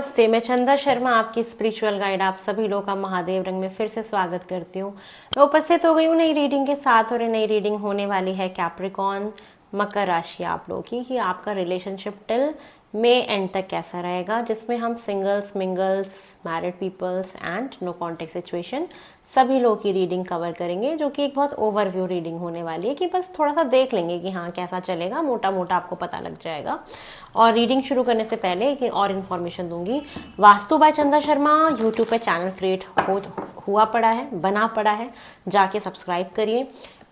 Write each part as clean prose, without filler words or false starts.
नमस्ते, मैं चंदा शर्मा आपकी स्पिरिचुअल गाइड आप सभी लोगों का महादेव रंग में फिर से स्वागत करती हूँ। मैं उपस्थित हो गई हूँ नई रीडिंग के साथ और ये नई रीडिंग होने वाली है कैप्रिकॉर्न मकर राशि आप लोगों की कि आपका रिलेशनशिप टिल मई एंड तक कैसा रहेगा, जिसमें हम singles, mingles, married peoples and no contact situation सभी लोगों की रीडिंग कवर करेंगे, जो कि एक बहुत ओवरव्यू रीडिंग होने वाली है कि बस थोड़ा सा देख लेंगे कि हाँ कैसा चलेगा, मोटा मोटा आपको पता लग जाएगा। और रीडिंग शुरू करने से पहले एक और इन्फॉर्मेशन दूंगी। वास्तु बाय चंदा शर्मा यूट्यूब पे चैनल क्रिएट हुआ पड़ा है, बना पड़ा है, जाके सब्सक्राइब करिए।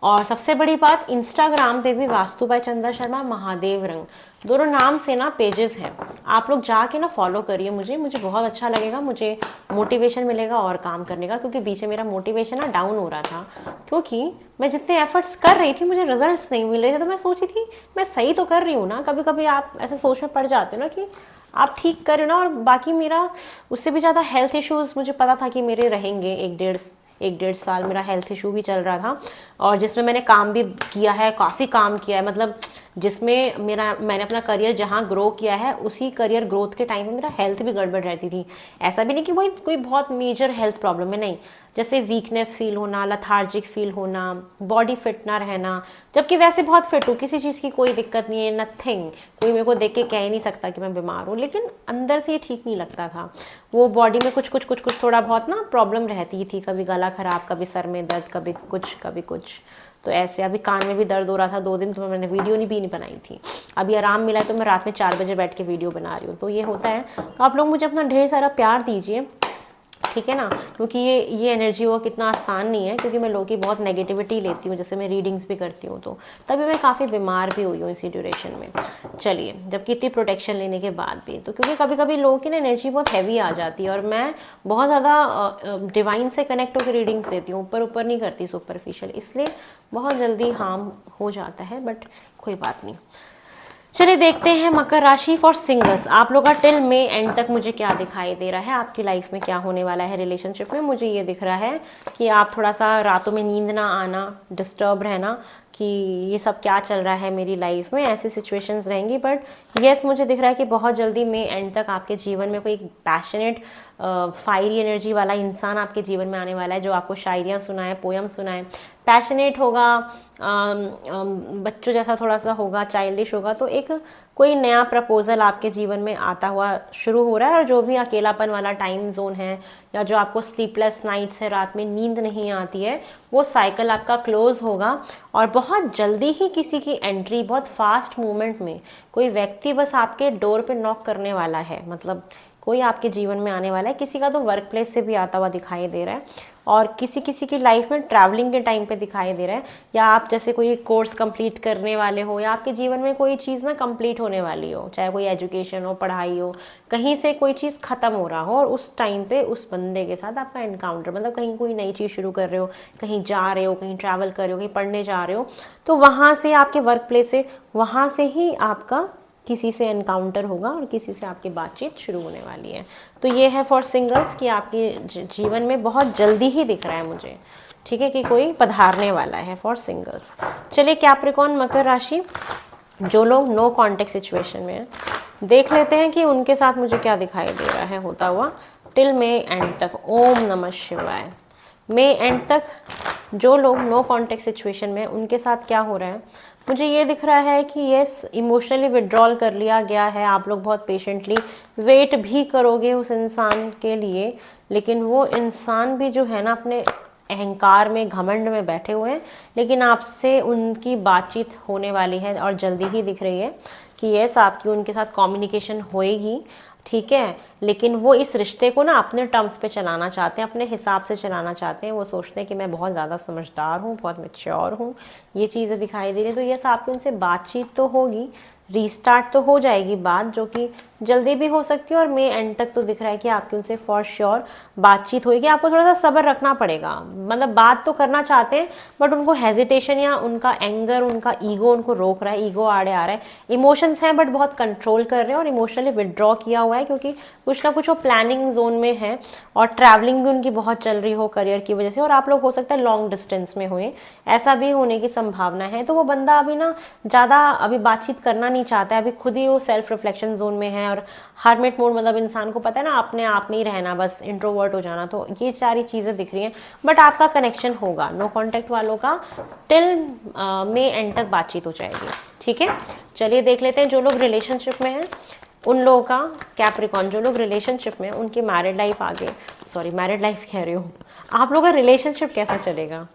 और सबसे बड़ी बात, इंस्टाग्राम पे भी वास्तु बाय चंदा शर्मा महादेव रंग दोनों नाम से ना पेजेस हैं, आप लोग जाके ना फॉलो करिए। मुझे बहुत अच्छा लगेगा, मुझे मोटिवेशन मिलेगा और काम करने का, क्योंकि बीच में मेरा मोटिवेशन ना डाउन हो रहा था, क्योंकि मैं जितने एफर्ट्स कर रही थी मुझे रिजल्ट्स नहीं मिल रहे थे। तो मैं सोची थी मैं सही तो कर रही हूँ ना, कभी कभी आप ऐसे सोच में पड़ जाते हो ना कि आप ठीक कर रहे हो ना। और बाकी मेरा उससे भी ज़्यादा हेल्थ इश्यूज़ मुझे पता था कि मेरे रहेंगे, एक डेढ़ साल मेरा हेल्थ इशू भी चल रहा था, और जिसमें मैंने काम भी किया है, काफ़ी काम किया है, मतलब जिसमें मैंने अपना करियर जहाँ ग्रो किया है उसी करियर ग्रोथ के टाइम में मेरा हेल्थ भी गड़बड़ रहती थी। ऐसा भी नहीं कि वही कोई बहुत मेजर हेल्थ प्रॉब्लम है, नहीं, जैसे वीकनेस फील होना, लथार्जिक फील होना, बॉडी फिट ना रहना, जबकि वैसे बहुत फिट हूँ, किसी चीज़ की कोई दिक्कत नहीं है, नथिंग। कोई मेरे को देख के कह ही नहीं सकता कि मैं बीमार हूँ, लेकिन अंदर से ये ठीक नहीं लगता था। वो बॉडी में कुछ थोड़ा बहुत ना प्रॉब्लम रहती थी, कभी गला खराब, कभी सर में दर्द, कभी कुछ। तो ऐसे अभी कान में भी दर्द हो रहा था 2 दिन, तो मैंने वीडियो नहीं बनाई थी। अभी आराम मिला है तो मैं रात में 4 बजे बैठ के वीडियो बना रही हूँ। तो ये होता है। तो आप लोग मुझे अपना ढेर सारा प्यार दीजिए, ठीक है ना, क्योंकि ये एनर्जी वो कितना आसान नहीं है, क्योंकि मैं लोगों की बहुत नेगेटिविटी लेती हूँ, जैसे मैं रीडिंग्स भी करती हूँ, तो तभी मैं काफ़ी बीमार भी हुई हूँ इसी ड्यूरेशन में। चलिए, जबकि इतनी प्रोटेक्शन लेने के बाद भी, तो क्योंकि कभी कभी लोगों की ना एनर्जी बहुत हैवी आ जाती है, और मैं बहुत ज़्यादा डिवाइन से कनेक्ट होकर रीडिंग्स देती हूँ, ऊपर ऊपर नहीं करती, सुपरफिशियल, इसलिए बहुत जल्दी हार्म हो जाता है, बट कोई बात नहीं। चलिए देखते हैं मकर राशि फॉर सिंगल्स आप लोग का टिल मई एंड तक मुझे क्या दिखाई दे रहा है, आपकी लाइफ में क्या होने वाला है रिलेशनशिप में। मुझे ये दिख रहा है कि आप थोड़ा सा रातों में नींद ना आना, डिस्टर्ब रहना कि ये सब क्या चल रहा है मेरी लाइफ में, ऐसी सिचुएशंस रहेंगी। बट येस, मुझे दिख रहा है कि बहुत जल्दी मई एंड तक आपके जीवन में कोई पैशनेट फायरी एनर्जी वाला इंसान आपके जीवन में आने वाला है, जो आपको शायरियाँ सुनाए, पोयम सुनाए, पैशनेट होगा, बच्चों जैसा थोड़ा सा होगा, चाइल्डिश होगा। तो एक कोई नया प्रपोजल आपके जीवन में आता हुआ शुरू हो रहा है। और जो भी अकेलापन वाला टाइम जोन है, या जो आपको स्लीपलेस नाइट्स है, रात में नींद नहीं आती है, वो साइकिल आपका क्लोज होगा। और बहुत जल्दी ही किसी की एंट्री, बहुत फास्ट मूवमेंट में कोई व्यक्ति बस आपके डोर पे नॉक करने वाला है, मतलब कोई आपके जीवन में आने वाला है। किसी का तो वर्क प्लेस से भी आता हुआ दिखाई दे रहा है, और किसी किसी की लाइफ में ट्रैवलिंग के टाइम पे दिखाई दे रहा है, या आप जैसे कोई कोर्स कंप्लीट करने वाले हो, या आपके जीवन में कोई चीज़ ना कंप्लीट होने वाली हो, चाहे कोई एजुकेशन हो, पढ़ाई हो, कहीं से कोई चीज़ ख़त्म हो रहा हो, और उस टाइम पे उस बंदे के साथ आपका इनकाउंटर, मतलब कहीं कोई नई चीज़ शुरू कर रहे हो, कहीं जा रहे हो, कहीं ट्रैवल कर रहे हो, कहीं पढ़ने जा रहे हो, तो वहाँ से आपके वर्क प्लेस से, वहाँ से ही आपका किसी से एनकाउंटर होगा और किसी से आपकी बातचीत शुरू होने वाली है। तो ये है फॉर सिंगल्स कि आपके जीवन में बहुत जल्दी ही दिख रहा है मुझे, ठीक है, कि कोई पधारने वाला है फॉर सिंगल्स। चलिए कैप्रिकॉर्न मकर राशि, जो लोग नो कॉन्टेक्ट सिचुएशन में हैं, देख लेते हैं कि उनके साथ मुझे क्या दिखाई दे रहा है होता हुआ टिल मई एंड तक। ओम नमः शिवाय। मई एंड तक जो लोग नो कॉन्टेक्ट सिचुएशन में, उनके साथ क्या हो रहा है, मुझे ये दिख रहा है कि यस, इमोशनली विड्रॉल कर लिया गया है। आप लोग बहुत पेशेंटली वेट भी करोगे उस इंसान के लिए, लेकिन वो इंसान भी जो है ना अपने अहंकार में, घमंड में बैठे हुए हैं, लेकिन आपसे उनकी बातचीत होने वाली है और जल्दी ही दिख रही है कि यस, आपकी उनके साथ कम्युनिकेशन होएगी, ठीक है। लेकिन वो इस रिश्ते को ना अपने टर्म्स पे चलाना चाहते हैं, अपने हिसाब से चलाना चाहते हैं। वो सोचते हैं कि मैं बहुत ज़्यादा समझदार हूँ, बहुत मैच्योर हूँ, ये चीज़ें दिखाई दे रही है। तो यस, आपकी उनसे बातचीत तो होगी, रीस्टार्ट तो हो जाएगी बात, जो कि जल्दी भी हो सकती है। और मई एंड तक तो दिख रहा है कि आपकी उनसे फॉर श्योर बातचीत होगी। आपको थोड़ा सा सब्र रखना पड़ेगा, मतलब बात तो करना चाहते हैं, बट उनको हेजिटेशन या उनका एंगर, उनका ईगो उनको रोक रहा है, ईगो आड़े आ रहा है। इमोशंस हैं बट बहुत कंट्रोल कर रहे हैं, और इमोशनली विदड्रॉ किया हुआ है, क्योंकि कुछ ना कुछ वो प्लानिंग जोन में है, और ट्रैवलिंग भी उनकी बहुत चल रही हो करियर की वजह से। और आप लोग हो सकता है लॉन्ग डिस्टेंस में हुए, ऐसा भी होने की संभावना है। तो वो बंदा अभी ना ज़्यादा अभी बातचीत करना नहीं चाहता है, अभी खुद ही वो सेल्फ रिफ्लेक्शन जोन में है, और हर्मिट मोड मतलब इंसान को पता है ना अपने आप में ही रहना, बस इंट्रोवर्ट हो जाना, तो ये सारी चीज़ें दिख रही हैं। बट आपका कनेक्शन होगा, नो कॉन्टैक्ट वालों का टिल मई एंड तक बातचीत हो जाएगी, ठीक है। चलिए देख लेते हैं जो लोग रिलेशनशिप में हैं उन लोगों का, कैप्रिकॉन जो लोग रिलेशनशिप में, उनकी मैरिड लाइफ आगे, सॉरी मैरिड लाइफ कह रही हूँ, आप लोगों का रिलेशनशिप कैसा चलेगा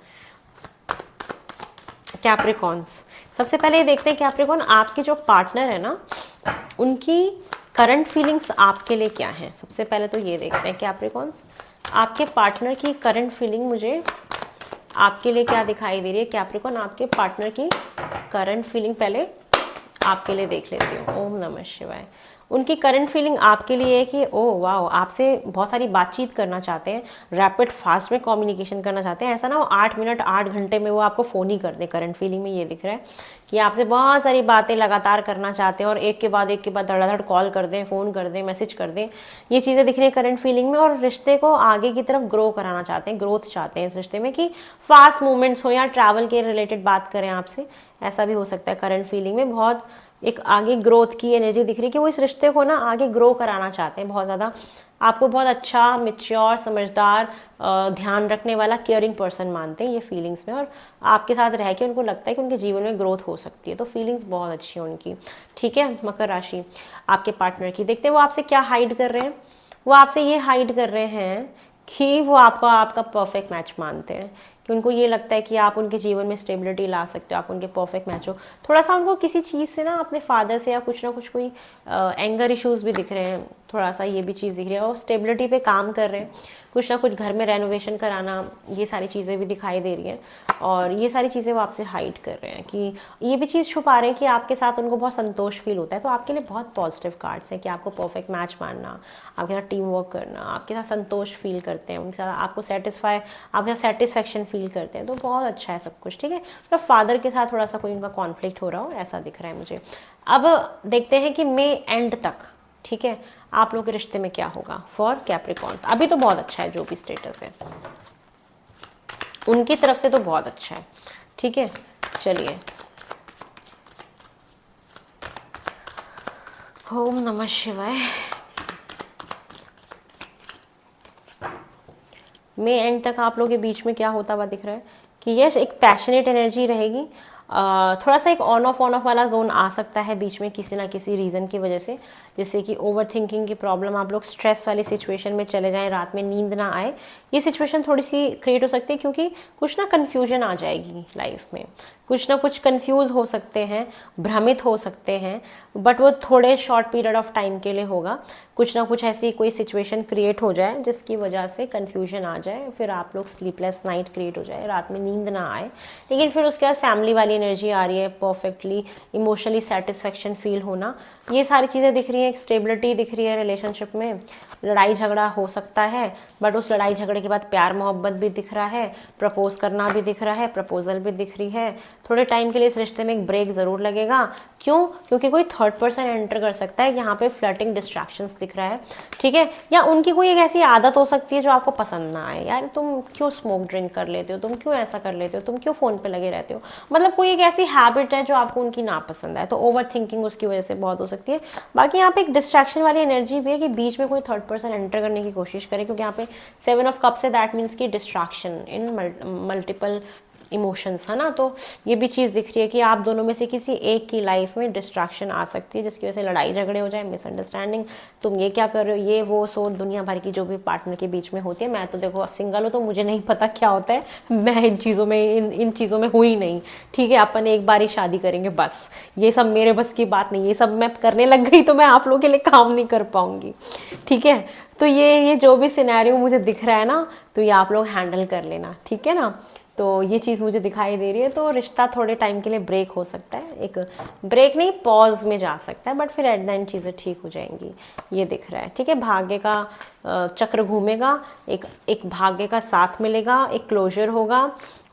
कैप्रिकॉन्स। सबसे पहले ये देखते हैं कैप्रिकॉन आपके जो पार्टनर है ना उनकी करंट फीलिंग्स आपके लिए क्या हैं। सबसे पहले तो ये देखते हैं कैप्रिकॉन्स आपके पार्टनर की करंट फीलिंग मुझे आपके लिए क्या दिखाई दे रही है। कैप्रिकॉन आपके पार्टनर की करंट फीलिंग पहले आपके लिए देख लेती हूँ। ओम नमः शिवाय। उनकी करंट फीलिंग आपके लिए है कि ओह वाह आपसे बहुत सारी बातचीत करना चाहते हैं, रैपिड फास्ट में कम्युनिकेशन करना चाहते हैं। ऐसा ना हो 8 मिनट 8 घंटे में वो आपको फ़ोन ही कर दे। करंट फीलिंग में ये दिख रहा है कि आपसे बहुत सारी बातें लगातार करना चाहते हैं और एक के बाद धड़ाधड़ कॉल कर दें, फ़ोन कर दें, मैसेज कर दें, ये चीज़ें दिख रही हैं करंट फीलिंग में। और रिश्ते को आगे की तरफ ग्रो कराना चाहते हैं, ग्रोथ चाहते हैं इस रिश्ते में कि फास्ट मूवमेंट्स हो या ट्रैवल के रिलेटेड बात करें आपसे, ऐसा भी हो सकता है। करंट फीलिंग में बहुत एक आगे ग्रोथ की एनर्जी दिख रही है कि वो इस रिश्ते को ना आगे ग्रो कराना चाहते हैं बहुत ज़्यादा। आपको बहुत अच्छा, मैच्योर, समझदार, ध्यान रखने वाला, केयरिंग पर्सन मानते हैं ये फीलिंग्स में, और आपके साथ रह के उनको लगता है कि उनके जीवन में ग्रोथ हो सकती है। तो फीलिंग्स बहुत अच्छी है उनकी, ठीक है। मकर राशि आपके पार्टनर की देखते हैं वो आपसे क्या हाइड कर रहे हैं। वो आपसे ये हाइड कर रहे हैं कि वो आपका परफेक्ट मैच मानते हैं, कि उनको ये लगता है कि आप उनके जीवन में स्टेबिलिटी ला सकते हो, आप उनके परफेक्ट मैच हो। थोड़ा सा उनको किसी चीज़ से ना अपने फादर से या कुछ ना कुछ कोई एंगर इश्यूज भी दिख रहे हैं, थोड़ा सा ये भी चीज़ दिख रही है। और स्टेबिलिटी पे काम कर रहे हैं, कुछ ना कुछ घर में रेनोवेशन कराना, ये सारी चीज़ें भी दिखाई दे रही हैं। और ये सारी चीज़ें वो आपसे हाइड कर रहे हैं कि ये भी चीज़ छुपा रहे हैं कि आपके साथ उनको बहुत संतोष फील होता है। तो आपके लिए बहुत पॉजिटिव कार्ड्स हैं कि आपको परफेक्ट मैच मानना, आपके साथ टीम वर्क करना, आपके साथ संतोष फील करते हैं, उनके साथ आपको आपके साथ सेटिस्फैक्शन फील करते हैं। तो बहुत अच्छा है सब कुछ, ठीक है। तो फादर के साथ थोड़ा सा कोई उनका कॉन्फ्लिक्ट हो रहा हो ऐसा दिख रहा है मुझे। अब देखते हैं कि मई एंड तक, ठीक है, आप लोग के रिश्ते में क्या होगा फॉर कैप्रिकॉन्स। अभी तो बहुत अच्छा है जो भी स्टेटस है उनकी तरफ से, तो बहुत अच्छा है, ठीक है। चलिए ओम नमः शिवाय। मई एंड तक आप लोगों के बीच में क्या होता हुआ दिख रहा है कि यस एक पैशनेट एनर्जी रहेगी। थोड़ा सा एक ऑन ऑफ वाला जोन आ सकता है बीच में किसी ना किसी रीज़न की वजह से, जैसे कि ओवर थिंकिंग की प्रॉब्लम, आप लोग स्ट्रेस वाली सिचुएशन में चले जाएं, रात में नींद ना आए, ये सिचुएशन थोड़ी सी क्रिएट हो सकती है। क्योंकि कुछ ना कन्फ्यूजन आ जाएगी लाइफ में, कुछ ना कुछ कंफ्यूज हो सकते हैं, भ्रमित हो सकते हैं, बट वो थोड़े शॉर्ट पीरियड ऑफ टाइम के लिए होगा। कुछ ना कुछ ऐसी कोई सिचुएशन क्रिएट हो जाए जिसकी वजह से कंफ्यूजन आ जाए, फिर आप लोग स्लीपलेस नाइट क्रिएट हो जाए, रात में नींद ना आए। लेकिन फिर उसके बाद फैमिली वाली एनर्जी आ रही है, परफेक्टली इमोशनली सेटिस्फेक्शन फील होना, ये सारी चीज़ें दिख रही हैं। एक स्टेबिलिटी दिख रही है रिलेशनशिप में। लड़ाई झगड़ा हो सकता है बट उस लड़ाई झगड़े के बाद प्यार मोहब्बत भी दिख रहा है, प्रपोज करना भी दिख रहा है, प्रपोजल भी दिख रही है। थोड़े टाइम के लिए इस रिश्ते में एक ब्रेक ज़रूर लगेगा। क्यों? क्योंकि कोई थर्ड पर्सन एंटर कर सकता है। यहाँ पे फ्लर्टिंग डिस्ट्रैक्शंस दिख रहा है, ठीक है। या उनकी कोई एक ऐसी आदत हो सकती है जो आपको पसंद ना आए, यार तुम क्यों स्मोक ड्रिंक कर लेते हो, तुम क्यों ऐसा कर लेते हो, तुम क्यों फ़ोन पे लगे रहते हो, मतलब कोई एक ऐसी हैबिट है जो आपको उनकी नापसंद है। तो ओवर थिंकिंग उसकी वजह से बहुत हो सकती है। बाकी यहाँ पे एक डिस्ट्रैक्शन वाली एनर्जी भी है कि बीच में कोई थर्ड पर्सन एंटर करने की कोशिश करे, क्योंकि यहाँ पे 7 ऑफ कप्स है, दैट मीन्स की डिस्ट्रैक्शन इन मल्टीपल इमोशंस है ना। तो ये भी चीज़ दिख रही है कि आप दोनों में से किसी एक की लाइफ में डिस्ट्रैक्शन आ सकती है जिसकी वजह से लड़ाई झगड़े हो जाए, मिसअंडरस्टैंडिंग, तुम ये क्या कर रहे हो, ये वो सो दुनिया भर की जो भी पार्टनर के बीच में होती है। मैं तो देखो सिंगल हूँ तो मुझे नहीं पता क्या होता है, मैं इन चीज़ों में हुई नहीं, ठीक है। अपन एक बार ही शादी करेंगे बस, ये सब मेरे बस की बात नहीं, ये सब मैं करने लग गई तो मैं आप लोगों के लिए काम नहीं कर पाऊंगी, ठीक है। तो ये जो भी सिनेरियो मुझे दिख रहा है ना, तो ये आप लोग हैंडल कर लेना, ठीक है ना। तो ये चीज़ मुझे दिखाई दे रही है। तो रिश्ता थोड़े टाइम के लिए ब्रेक हो सकता है, एक ब्रेक नहीं पॉज में जा सकता है, बट फिर एट द एंड चीज़ें ठीक हो जाएंगी, ये दिख रहा है, ठीक है। भाग्य का चक्र घूमेगा, एक भाग्य का साथ मिलेगा, एक क्लोजर होगा,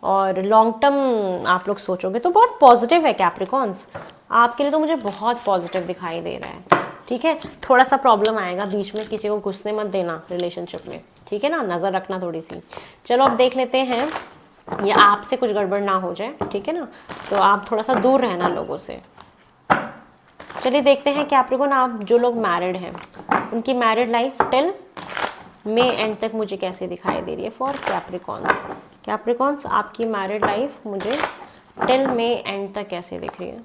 और लॉन्ग टर्म आप लोग सोचोगे तो बहुत पॉजिटिव है कैप्रिकॉन्स आपके लिए। तो मुझे बहुत पॉजिटिव दिखाई दे रहा है, ठीक है। थोड़ा सा प्रॉब्लम आएगा बीच में, किसी को घुसने मत देना रिलेशनशिप में, ठीक है ना, नज़र रखना थोड़ी सी। चलो अब देख लेते हैं या आपसे कुछ गड़बड़ ना हो जाए, ठीक है ना। तो आप थोड़ा सा दूर रहना लोगों से। चलिए देखते हैं कैप्रिकॉर्न, आप जो लोग मैरिड हैं उनकी married life till May end तक मुझे कैसे दिखाई दे रही है फॉर कैप्रिकॉर्न्स। कैप्रिकॉर्न्स आपकी मैरिड लाइफ मुझे टिल मई एंड तक कैसे दिख रही है।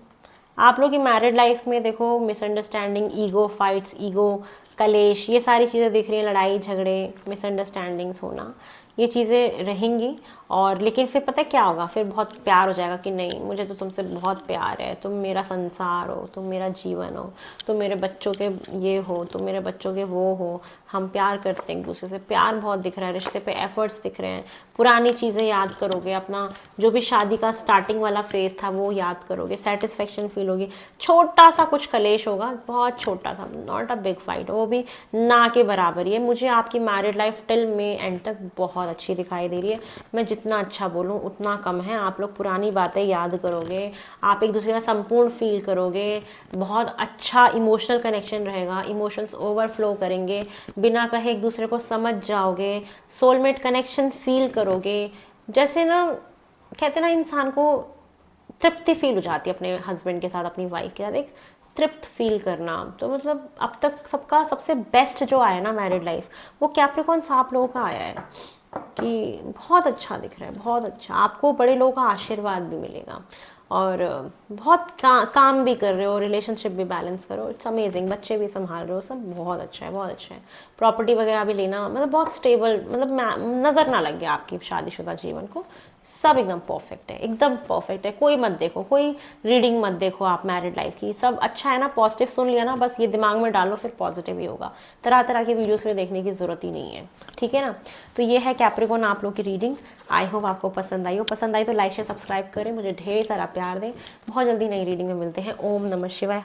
आप लोग की मैरिड लाइफ में देखो मिसअंडरस्टैंडिंग, ईगो फाइट्स, ईगो कलेश, ये सारी चीज़ें दिख रही हैं, लड़ाई झगड़े, मिसअंडरस्टैंडिंग्स होना, ये चीज़ें रहेंगी। और लेकिन फिर पता है क्या होगा, फिर बहुत प्यार हो जाएगा कि नहीं मुझे तो तुमसे बहुत प्यार है, तुम मेरा संसार हो, तुम मेरा जीवन हो, तुम मेरे बच्चों के ये हो, तुम मेरे बच्चों के वो हो, हम प्यार करते हैं एक दूसरे से, प्यार बहुत दिख रहा है, रिश्ते पे एफर्ट्स दिख रहे हैं, पुरानी चीज़ें याद करोगे, अपना जो भी शादी का स्टार्टिंग वाला फेज था वो याद करोगे, सेटिस्फेक्शन फील होगी। छोटा सा कुछ कलेश होगा, बहुत छोटा सा, नॉट अ बिग फाइट, वो भी ना के बराबर ही है। मुझे आपकी married life till May end तक बहुत अच्छी दिखाई दे रही है। मैं जितना अच्छा बोलूँ उतना कम है। आप लोग पुरानी बातें याद करोगे, आप एक दूसरे का संपूर्ण फील करोगे, बहुत अच्छा इमोशनल कनेक्शन रहेगा, इमोशंस ओवरफ्लो करेंगे, बिना कहे एक दूसरे को समझ जाओगे, सोलमेट कनेक्शन फील करोगे। जैसे ना कहते ना इंसान को तृप्ति फील हो जाती है अपने हस्बैंड के साथ, अपनी वाइफ के साथ एक तृप्त फील करना। तो मतलब अब तक सबका सबसे बेस्ट जो आया ना मैरिड लाइफ, वो कैप्रिकॉर्न आप लोगों का आया है कि बहुत अच्छा दिख रहा है, बहुत अच्छा। आपको बड़े लोगों का आशीर्वाद भी मिलेगा और बहुत काम भी कर रहे हो, रिलेशनशिप भी बैलेंस करो, इट्स अमेजिंग, बच्चे भी संभाल रहे हो, सब बहुत अच्छा है, बहुत अच्छा है। प्रॉपर्टी वगैरह भी लेना, मतलब बहुत स्टेबल, मतलब नज़र ना लग गया आपकी शादीशुदा जीवन को, सब एकदम परफेक्ट है, एकदम परफेक्ट है। कोई मत देखो, कोई रीडिंग मत देखो आप मैरिड लाइफ की, सब अच्छा है ना, पॉजिटिव सुन लिया ना, बस ये दिमाग में डालो, फिर पॉजिटिव ही होगा। तरह तरह की वीडियोस फिर देखने की ज़रूरत ही नहीं है, ठीक है ना। तो ये है कैप्रिकॉर्न आप लोग की रीडिंग। आई होप आपको पसंद आई हो, पसंद आई तो लाइक शेयर सब्सक्राइब करें, मुझे ढेर सारा प्यार दें। बहुत जल्दी नई रीडिंग में मिलते हैं। ओम नमः शिवाय।